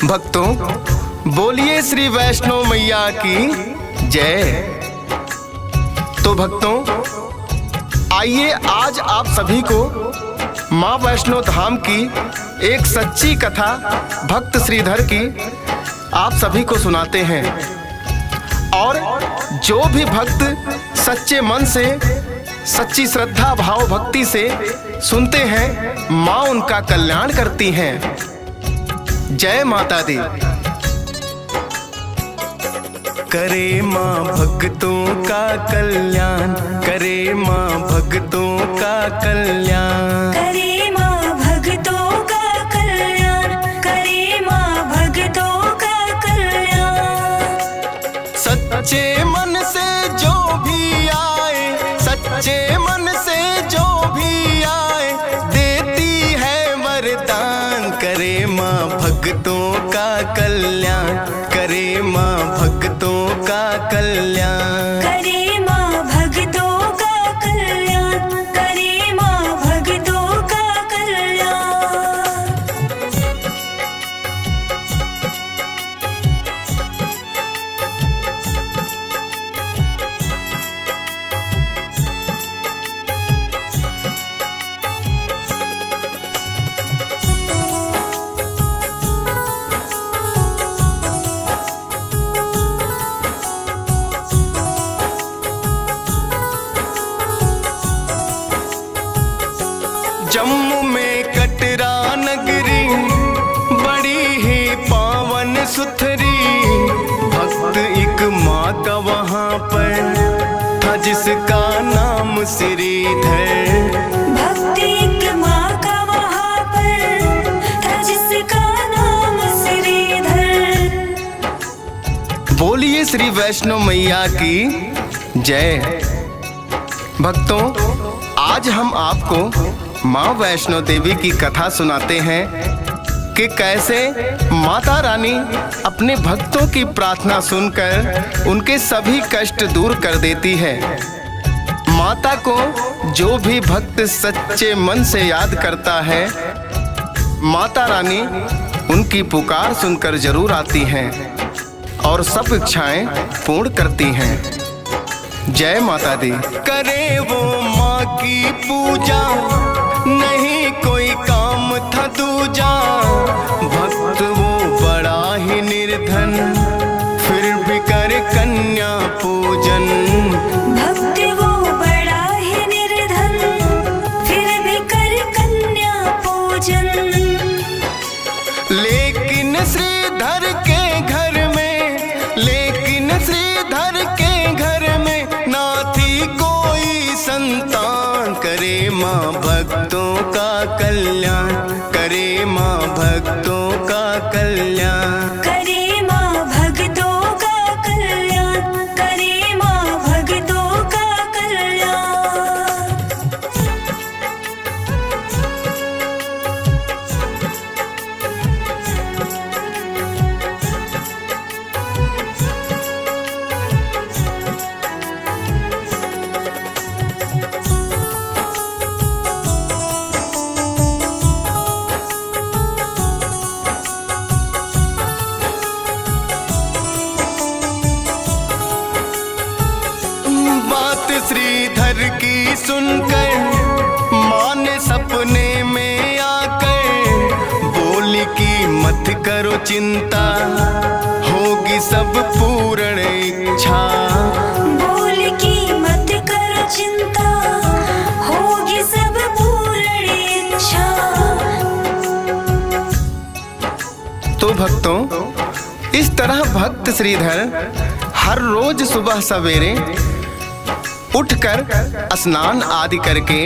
भक्तों, बोलिए श्री वैष्णो मैया की जय। तो भक्तों, आइए आज आप सभी को माँ वैष्णो धाम की एक सच्ची कथा भक्त श्रीधर की आप सभी को सुनाते हैं। और जो भी भक्त सच्चे मन से, सच्ची श्रद्धा भाव भक्ति से सुनते हैं, माँ उनका कल्याण करती हैं। जय माता दी। करे माँ भक्तों का कल्याण, करे माँ भक्तों का कल्याण, करे माँ भक्तों का कल्याण, करे माँ भक्तों का कल्याण। सच्चे मन से जो भी आए, सच्चे मन से जो भी आए, देती है वरदान। करे माँ भक्तों का कल्याण, करे माँ भक्तों का कल्याण, करे माँ भक्तों का कल्याण, करे माँ भक्तों का कल्याण। जम्मू में कटरा नगरी बड़ी ही पावन सुथरी, भक्त एक माँ का वहाँ पर था जिसका नाम श्रीधर। भक्त एक माँ का वहाँ पर था जिसका नाम श्रीधर। बोलिए श्री वैष्णो मैया की जय। भक्तों, आज हम आपको माँ वैष्णो देवी की कथा सुनाते हैं कि कैसे माता रानी अपने भक्तों की प्रार्थना सुनकर उनके सभी कष्ट दूर कर देती है। माता को जो भी भक्त सच्चे मन से याद करता है, माता रानी उनकी पुकार सुनकर जरूर आती हैं और सब इच्छाएं पूर्ण करती हैं। जय माता दी। करे वो माँ की पूजा, नहीं कोई काम था दूजा, भक्त वो बड़ा ही निर्धन, फिर भी करे कन्या पूजन। भक्त वो बड़ा ही निर्धन, फिर भी कर कन्या पूजन। लेकिन श्रीधर के घर में, लेकिन श्रीधर के घर में ना थी कोई संतान। करे माँ भक्तों का कल्याण, करे माँ भक्तों का कल्याण, करे माँ भक्तों का कल्याण, करे माँ भक्तों का कल्याण। बात श्रीधर की सुनकर माँ ने सपने में आकर बोली कि मत करो चिंता, होगी सब पूर्ण इच्छा। बोल की मत करो चिंता, होगी सब पूर्ण इच्छा। तो भक्तों, इस तरह भक्त श्रीधर हर रोज सुबह सवेरे उठकर स्नान आदि करके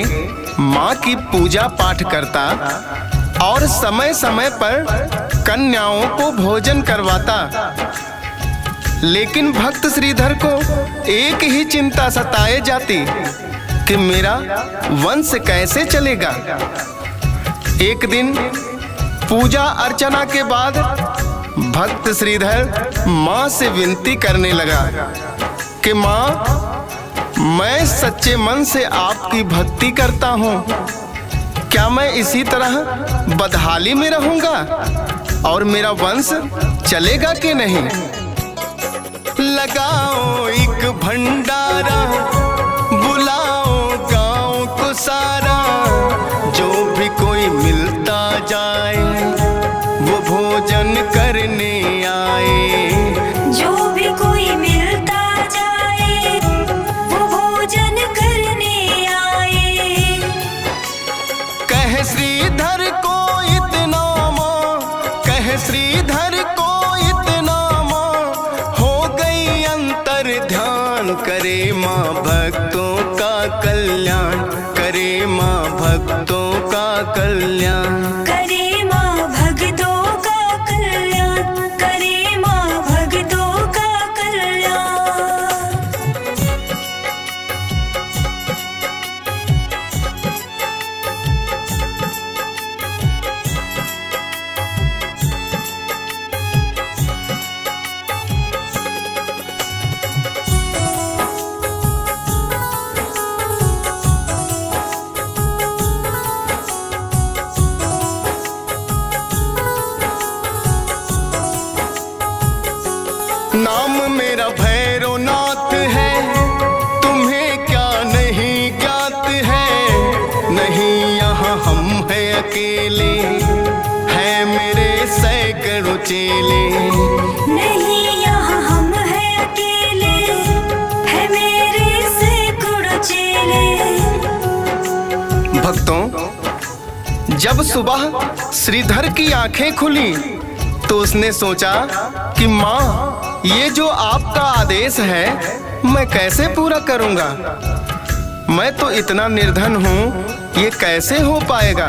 माँ की पूजा पाठ करता और समय समय पर कन्याओं को भोजन करवाता। लेकिन भक्त श्रीधर को एक ही चिंता सताए जाती कि मेरा वंश कैसे चलेगा। एक दिन पूजा अर्चना के बाद भक्त श्रीधर माँ से विनती करने लगा कि माँ, मैं सच्चे मन से आपकी भक्ति करता हूँ, क्या मैं इसी तरह बदहाली में रहूंगा? और मेरा वंश चलेगा कि नहीं। लगाओ एक भंडारा, बुलाओ गांव को सारा, जो भी कोई मिलता जाए वो भोजन करने आए। जो भी कोई मिलता जाए वो भोजन करने आए। कह श्रीधर को इतना मां, कह श्रीधर को इतना मां, हो गई अंतर ध्यान। करे मां भक्तों का कल्याण, करे मां भक्तों का कल्याण। करे मां भक्तों का कल्याण, करे मां भक्तों का कल्याण। नाम मेरा भैरवनाथ है, तुम्हें क्या नहीं ज्ञात है। नहीं यहाँ हम हैं अकेले, है मेरे सैकड़ों चेले। नहीं यहाँ हम हैं अकेले, है मेरे सैकड़ों चेले। भक्तों, जब सुबह श्रीधर की आंखें खुली तो उसने सोचा कि माँ, ये जो आपका आदेश है मैं कैसे पूरा करूंगा। मैं तो इतना निर्धन हूं, ये कैसे हो पाएगा।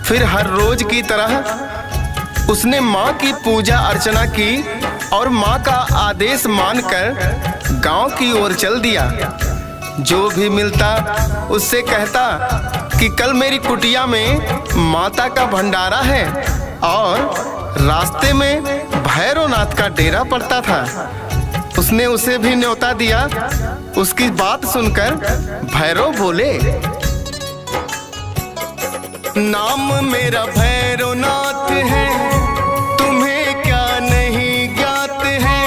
फिर हर रोज की तरह उसने माँ की पूजा अर्चना की और माँ का आदेश मानकर गांव की ओर चल दिया। जो भी मिलता उससे कहता कि कल मेरी कुटिया में माता का भंडारा है। और रास्ते में भैरवनाथ का डेरा पड़ता था। उसने उसे भी न्योता दिया। उसकी बात सुनकर भैरव बोले, नाम मेरा भैरवनाथ है, तुम्हें क्या नहीं ज्ञात है।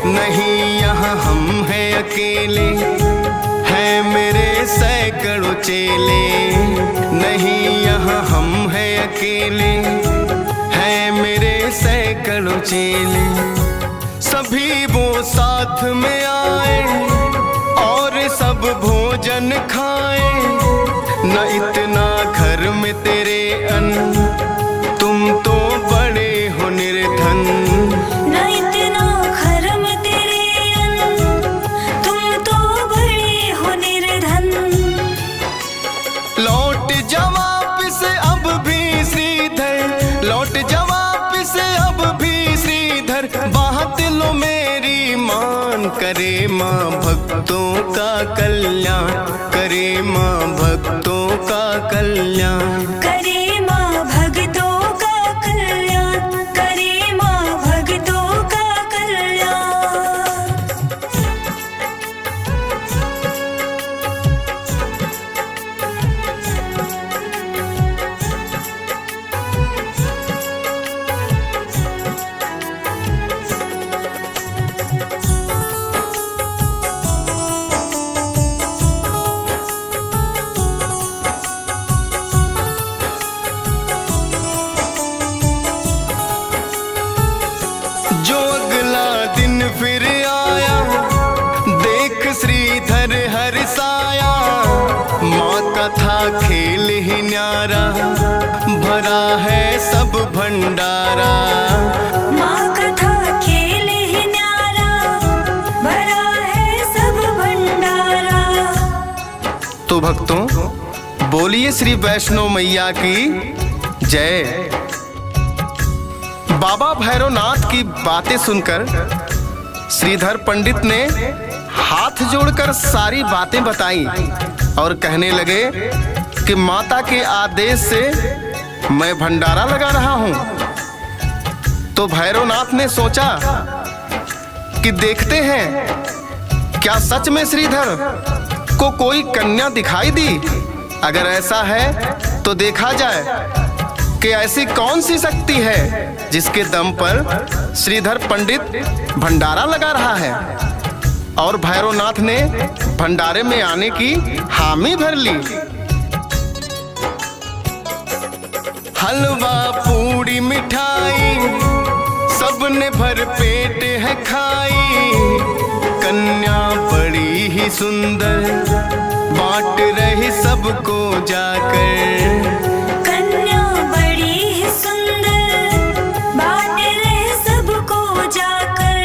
नहीं यहाँ हम हैं अकेले, है मेरे सैकड़ों चेले। नहीं यहाँ हम हैं अकेले, है मेरे सैकड़ों चेले। सभी वो साथ में आए और सब भोजन खाए। न इतना घर में तेरे अन्न, तुम तो बड़े हो निर्धन। न इतना घर में तेरे अन्न, तुम तो बड़े हो निर्धन। लौट जा वापिस अब भी श्रीधर, लौट जा वापिस अब भी श्रीधर। बात लो मेरी मान, करे माँ भक्तों का कल्याण, करे माँ भक्तों का कल्याण। करे मां भक्तों का कल्याण, करे मां भक्तों का कल्याण। जो अगला दिन फिर आया, देख श्रीधर हर्षाया। माँ का था खेल ही न्यारा, भरा है सब भंडारा। माँ का था खेल ही न्यारा, भरा है सब भंडारा। तो भक्तों, बोलिए श्री वैष्णो मैया की जय। बाबा भैरवनाथ की बातें सुनकर श्रीधर पंडित ने हाथ जोड़कर सारी बातें बताई और कहने लगे कि माता के आदेश से मैं भंडारा लगा रहा हूं। तो भैरवनाथ ने सोचा कि देखते हैं क्या सच में श्रीधर को कोई कन्या दिखाई दी। अगर ऐसा है तो देखा जाए। कि ऐसी कौन सी शक्ति है जिसके दम पर श्रीधर पंडित भंडारा लगा रहा है। और भैरवनाथ ने भंडारे में आने की हामी भर ली। हलवा पूड़ी मिठाई सबने भर पेट है खाई। कन्या बड़ी ही सुंदर बांट रही सबको जाकर। कन्या बड़ी ही सुंदर बांट रहे सबको जाकर।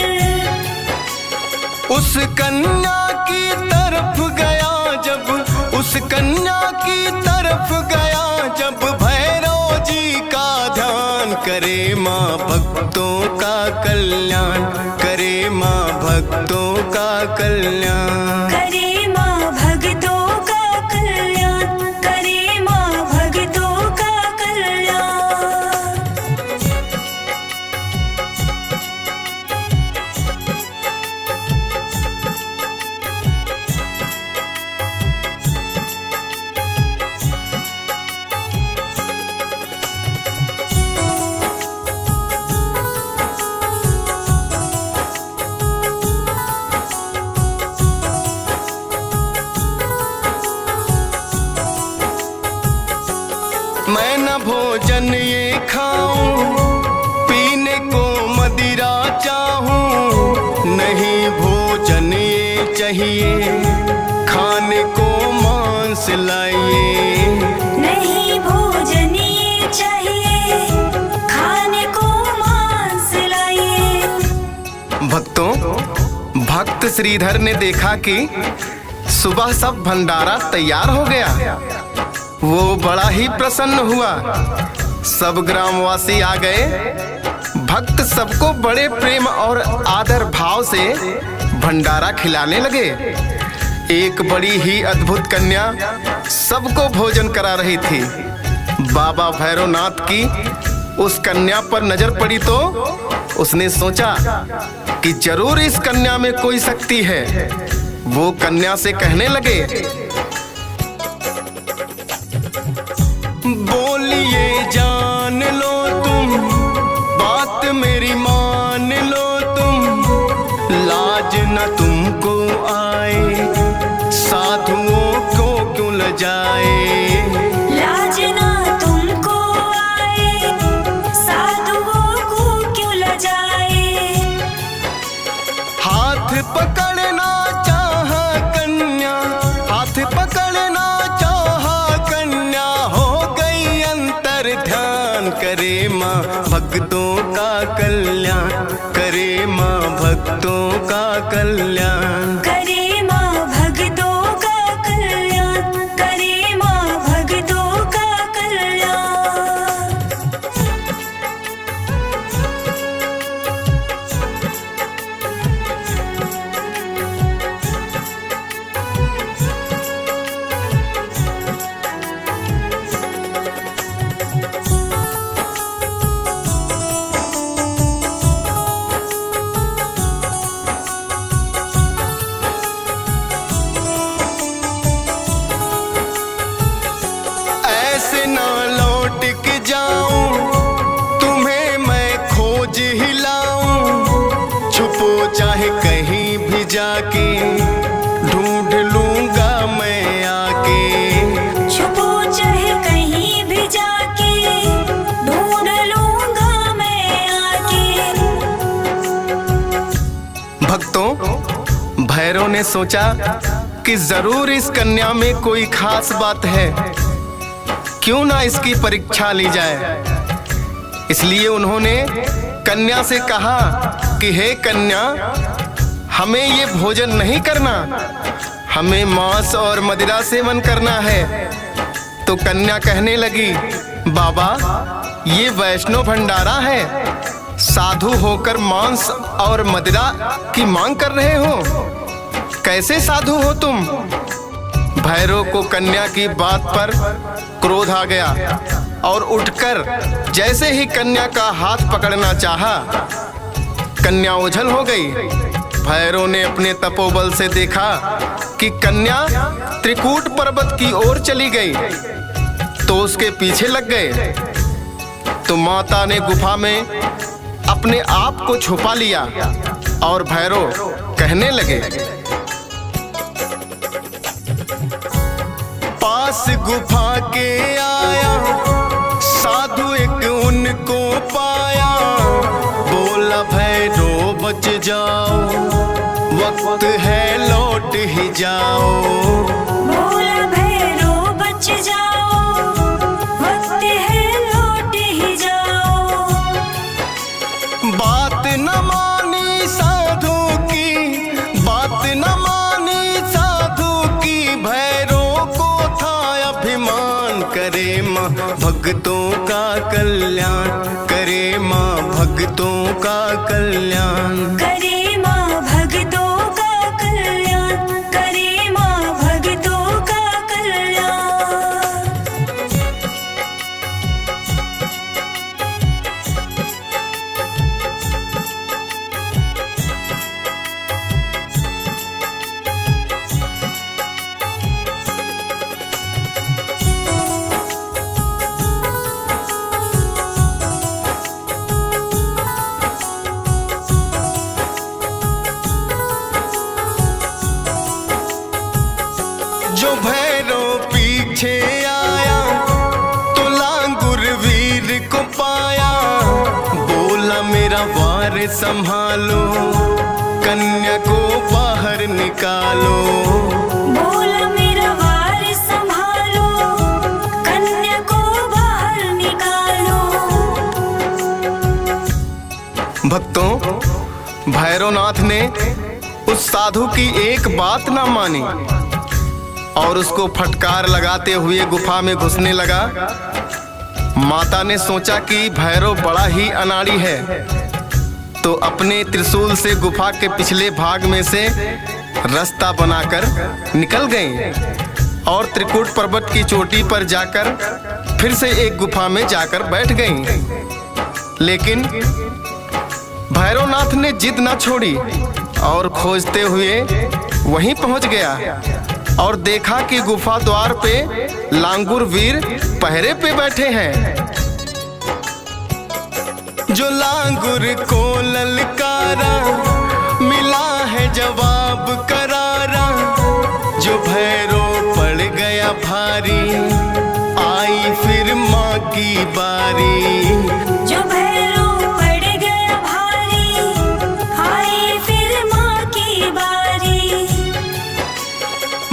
उस कन्या की तरफ गया जब, उस कन्या की तरफ गया जब, भैरव जी का ध्यान करे माँ भक्तों का कल्याण, करे माँ भक्तों का कल्याण। करे माँ भक्तों का कल्याण, करे माँ भक्तों का कल्याण। मैं न भोजन ये खाऊं, पीने को मदिरा चाहूं। नहीं भोजन ये चाहिए, खाने को मांस लाइए। नहीं भोजन ये चाहिए, खाने को मांस लाइए। भक्तों, भक्त श्रीधर ने देखा कि सुबह सब भंडारा तैयार हो गया। वो बड़ा ही प्रसन्न हुआ। सब ग्रामवासी आ गए। भक्त सबको बड़े प्रेम और आदर भाव से भंडारा खिलाने लगे। एक बड़ी ही अद्भुत कन्या सबको भोजन करा रही थी। बाबा भैरवनाथ की उस कन्या पर नजर पड़ी तो उसने सोचा कि जरूर इस कन्या में कोई शक्ति है। वो कन्या से कहने लगे, बोलिए जान लो तुम, बात मेरी मान लो तुम। लाज न तुमको आए, साधुओं को क्यों लजाए। लाज ना तुमको आए, साधुओं को क्यों लजाए। हाथ पकड़ना चाहा कन्या, हाथ पकड़ना चाहा कन्या, हो गई अंतर ध्यान। करे माँ भक्तों का कल्याण, करे माँ भक्तों का कल्याण। करे माँ भक्तों का कल्याण, करे माँ भक्तों का कल्याण। ऐसे ना लौट के जाऊं, तुम्हें मैं खोज ही लाऊं। छुपो चाहे कहीं भी जाके, ढूंढ लूंगा मैं आके। छुपो चाहे कहीं भी जाके, ढूंढ लूंगा मैं आके। भक्तों, भैरव ने सोचा कि जरूर इस कन्या में कोई खास बात है। क्यों ना इसकी परीक्षा ली जाए। इसलिए उन्होंने कन्या से कहा कि हे कन्या, हमें ये भोजन नहीं करना, हमें मांस और मदिरा सेवन करना है। तो कन्या कहने लगी, बाबा ये वैष्णव भंडारा है, साधु होकर मांस और मदिरा की मांग कर रहे हो, कैसे साधु हो तुम। भैरव को कन्या की बात पर क्रोध आ गया और उठकर जैसे ही कन्या का हाथ पकड़ना चाहा, कन्या ओझल हो गई। भैरव ने अपने तपोबल से देखा कि कन्या त्रिकूट पर्वत की ओर चली गई, तो उसके पीछे लग गए। तो माता ने गुफा में अपने आप को छुपा लिया और भैरव कहने लगे, पास गुफा के आया साधु एक उनको पाया, बोला भैरव बच जाओ, वक्त है लौट ही जाओ। बोला भैरव बच जाओ, वक्त है लौट ही जाओ। बात न मानी साधु की, बात न मानी साधु की, भैरव को था अभिमान, करे माँ भक्तों का कल्याण, करे माँ भक्तों का कल्याण। करे माँ भक्तों का कल्याण, करे माँ भक्तों का कल्याण। जो भैरव पीछे आया तो लांगुर वीर को पाया, बोला मेरा वार संभालो, कन्या को बाहर निकालो। बोला मेरा वार संभालो, कन्या को बाहर निकालो। भक्तों, भैरवनाथ ने उस साधु की एक बात ना मानी और उसको फटकार लगाते हुए गुफा में घुसने लगा। माता ने सोचा कि भैरव बड़ा ही अनाड़ी है, तो अपने त्रिशूल से गुफा के पिछले भाग में से रास्ता बनाकर निकल गई और त्रिकूट पर्वत की चोटी पर जाकर फिर से एक गुफा में जाकर बैठ गई। लेकिन भैरवनाथ ने जिद न छोड़ी और खोजते हुए वहीं पहुंच गया और देखा कि गुफा द्वार पे लांगुर वीर पहरे पे बैठे हैं। जो लांगुर को ललकारा, मिला है जवाब करारा, जो भैरव पड़ गया भारी, आई फिर माँ की बारी। जो भैरव पड़ गया भारी, आई फिर माँ की बारी।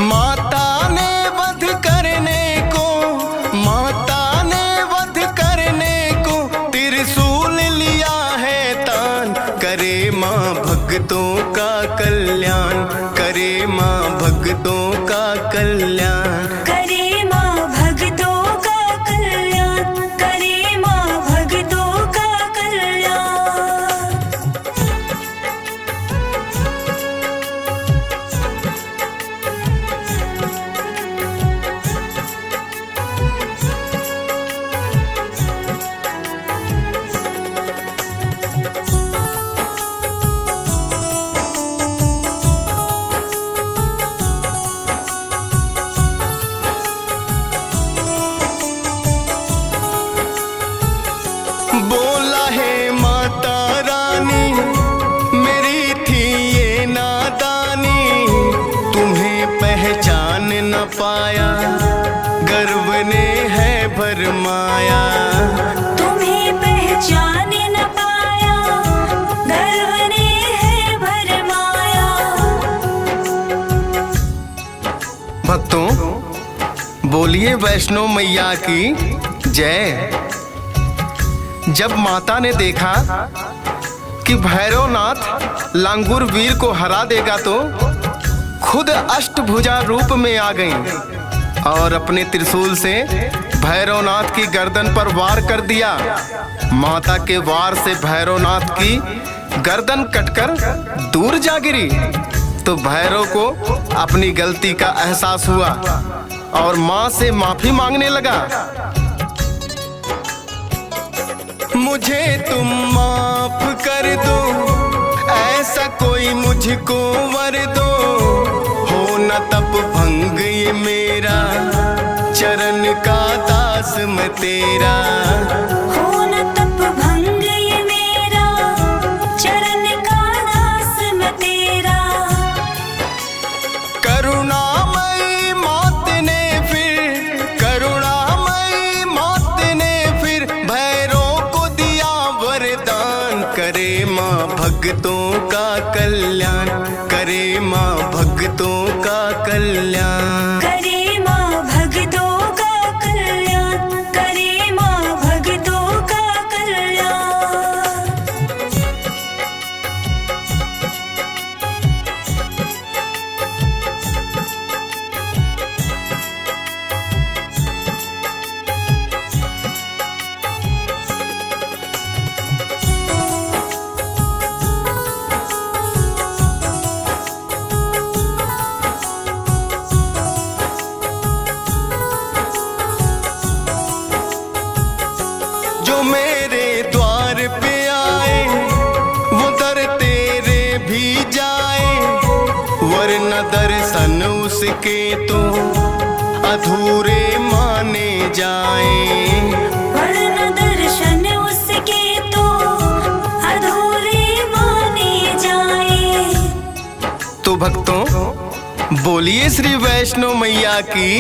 माता ने वध करने को, माता ने वध करने को, त्रिशूल लिया है तान, करे माँ भक्तों का कल्याण, करे माँ भक्तों का कल्याण। करे माँ भक्तों का कल्याण, करे माँ भक्तों का कल्याण। बोला है माता रानी, मेरी थी ये नादानी, तुम्हें पहचान न पाया, गर्व ने है भरमाया। तुम्हें पहचान न पाया, गर्व ने है भरमाया। भक्तों, बोलिए वैष्णो मैया की जय। जब माता ने देखा कि भैरवनाथ लांगुर वीर को हरा देगा तो खुद अष्टभुजा रूप में आ गई और अपने त्रिशूल से भैरवनाथ की गर्दन पर वार कर दिया। माता के वार से भैरवनाथ की गर्दन कटकर दूर जा गिरी तो भैरव को अपनी गलती का एहसास हुआ और माँ से माफी मांगने लगा। मुझे तुम माफ कर दो, ऐसा कोई मुझको वर दो, हो न तप भंग ये मेरा, चरण का दास मैं तेरा। हो न करे माँ भक्तों का कल्याण, करे माँ भक्तों का कल्याण। करे माँ भक्तों का कल्याण, करे माँ भक्तों का कल्याण। जो मेरे द्वार पे आए वो दर तेरे भी जाए, वरना दर्शन उसके तो अधूरे माने जाए। वरना दर्शन उसके तो अधूरे माने जाए। तो भक्तों बोलिए श्री वैष्णो मैया की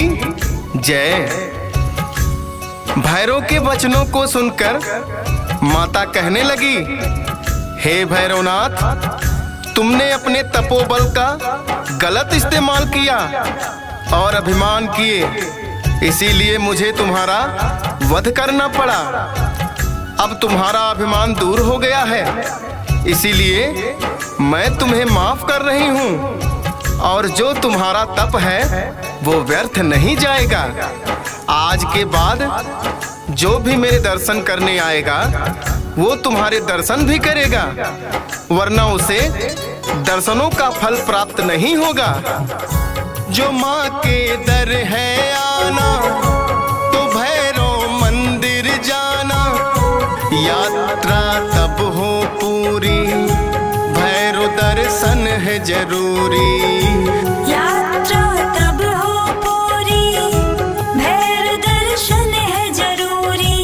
जय। भैरव के वचनों को सुनकर माता कहने लगी, हे भैरवनाथ, तुमने अपने तपोबल का गलत इस्तेमाल किया और अभिमान किए, इसीलिए मुझे तुम्हारा वध करना पड़ा। अब तुम्हारा अभिमान दूर हो गया है, इसीलिए मैं तुम्हें माफ कर रही हूँ और जो तुम्हारा तप है वो व्यर्थ नहीं जाएगा। आज के बाद जो भी मेरे दर्शन करने आएगा वो तुम्हारे दर्शन भी करेगा, वरना उसे दर्शनों का फल प्राप्त नहीं होगा। जो माँ के दर है आना तो भैरव मंदिर जाना, यात्रा तब हो पूरी भैरव दर्शन है जरूरी। यात्रा तब हो पूरी भैरव दर्शन है जरूरी।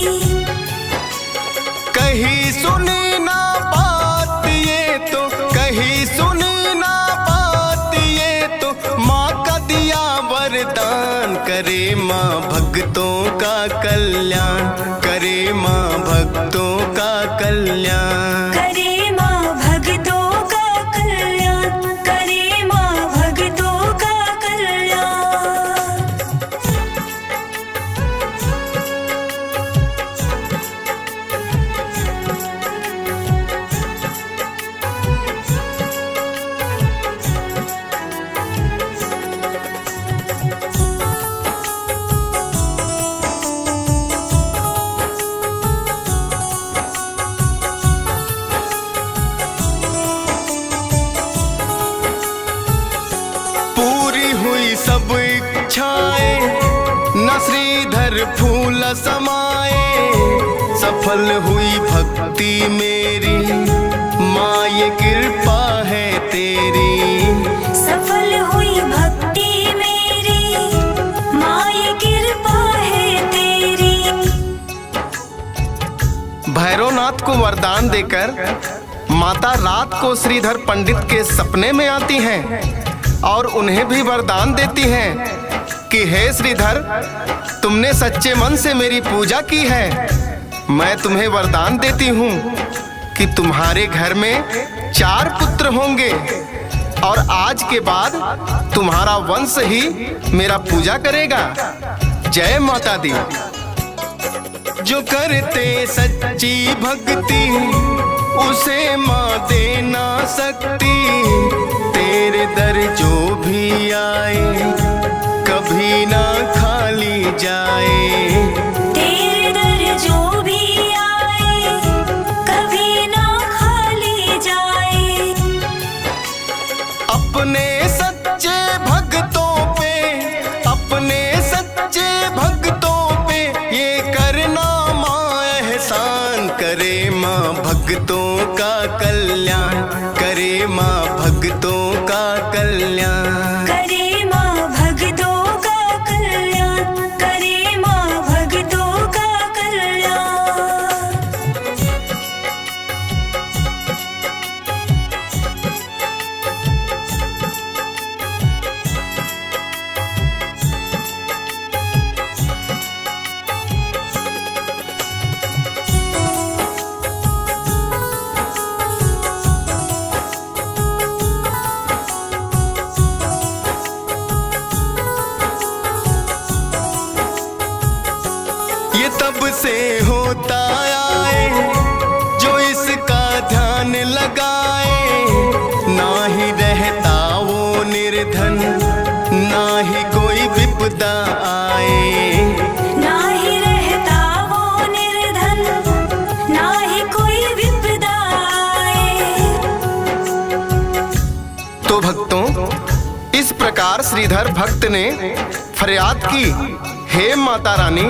कहीं सुनी ना बात ये तो, कहीं सुनी ना बात ये तो, माँ का दिया वरदान, करे माँ भक्तों का कल्याण, करे माँ भक्तों का कल्याण। करे माँ भक्तों का कल्याण, करे माँ भक्तों का कल्याण। पूरी हुई सब इच्छाएं, न श्रीधर फूल समाए, सफल हुई भक्ति मेरी, माँ ये कृपा है तेरी। सफल हुई भक्ति मेरी, माँ ये कृपा है तेरी। भैरवनाथ को वरदान देकर माता रात को श्रीधर पंडित के सपने में आती हैं और उन्हें भी वरदान देती हैं कि हे श्रीधर, तुमने सच्चे मन से मेरी पूजा की है, मैं तुम्हें वरदान देती हूँ कि तुम्हारे घर में 4 पुत्र होंगे और आज के बाद तुम्हारा वंश ही मेरा पूजा करेगा। जय माता दी। जो करते सच्ची भक्ति उसे माँ दे ना सकती, तेरे दर जो भी आए कभी ना खाली जाए। तेरे दर जो भी आए कभी ना खाली जाए। अपने सच्चे भक्तों पे, अपने सच्चे भक्तों पे ये करना माँ एहसान, करे माँ भक्तों का कल्याण, करे माँ भक्तों का कल्याण। करे माँ भक्तों का कल्याण, करे माँ भक्तों का कल्याण। प्रकार श्रीधर भक्त ने फरियाद की, हे माता रानी,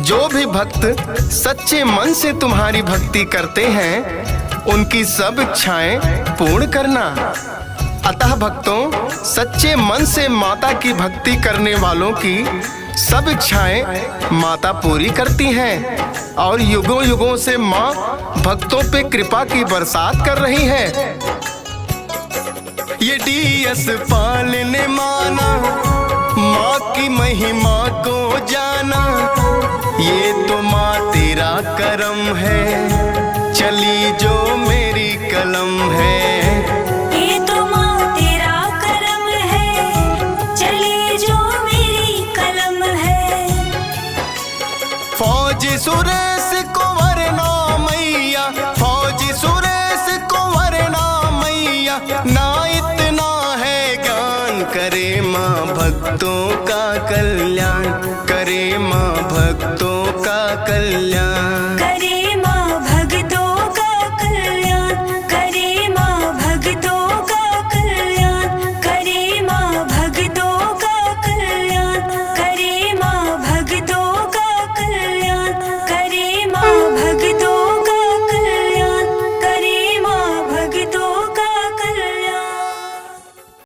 जो भी भक्त सच्चे मन से तुम्हारी भक्ति करते हैं उनकी सब इच्छाएं पूर्ण करना। अतः भक्तों, सच्चे मन से माता की भक्ति करने वालों की सब इच्छाएं माता पूरी करती हैं और युगों युगों से माँ भक्तों पे कृपा की बरसात कर रही है। ये डीएस पाल ने माना, माँ की महिमा को जाना, ये तो माँ तेरा करम है, चली जो मेरी कलम है।